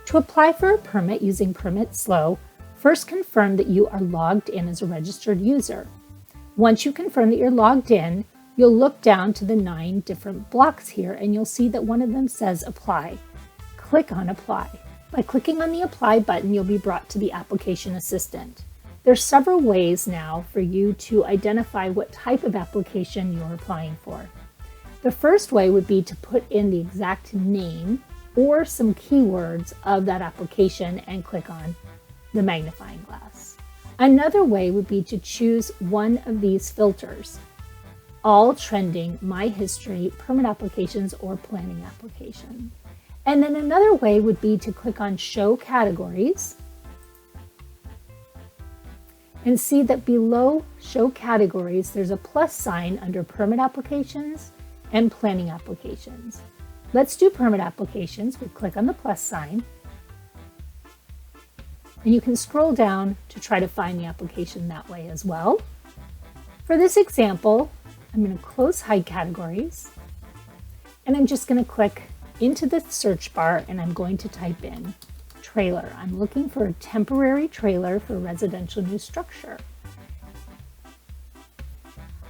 To apply for a permit using PermitSLO, first confirm that you are logged in as a registered user. Once you confirm that you're logged in, you'll look down to the 9 different blocks here and you'll see that one of them says Apply. Click on Apply. By clicking on the Apply button, you'll be brought to the application assistant. There's several ways now for you to identify what type of application you're applying for. The first way would be to put in the exact name or some keywords of that application and click on the magnifying glass. Another way would be to choose one of these filters: all trending, my history, permit applications, or planning application. And then another way would be to click on show categories and see that below show categories, there's a plus sign under permit applications and planning applications. Let's do permit applications. We click on the plus sign and you can scroll down to try to find the application that way as well. For this example, I'm going to close hide categories and I'm just going to click into the search bar and I'm going to type in trailer. I'm looking for a temporary trailer for residential new structure.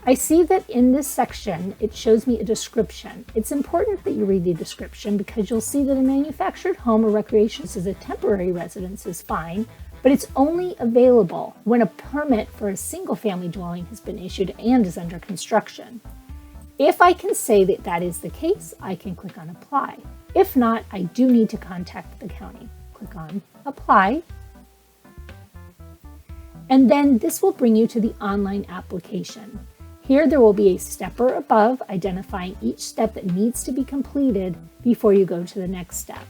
I see that in this section, it shows me a description. It's important that you read the description because you'll see that a manufactured home or recreation as a temporary residence is fine, but it's only available when a permit for a single-family dwelling has been issued and is under construction. If I can say that that is the case, I can click on Apply. If not, I do need to contact the county. Click on Apply. And then this will bring you to the online application. Here there will be a stepper above identifying each step that needs to be completed before you go to the next step.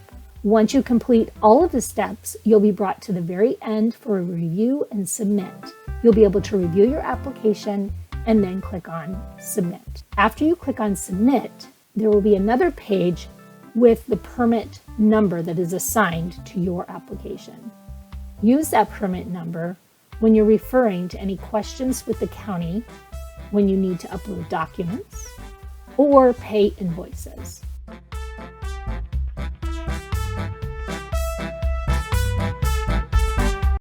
Once you complete all of the steps, you'll be brought to the very end for a review and submit. You'll be able to review your application and then click on Submit. After you click on Submit, there will be another page with the permit number that is assigned to your application. Use that permit number when you're referring to any questions with the county, when you need to upload documents or pay invoices.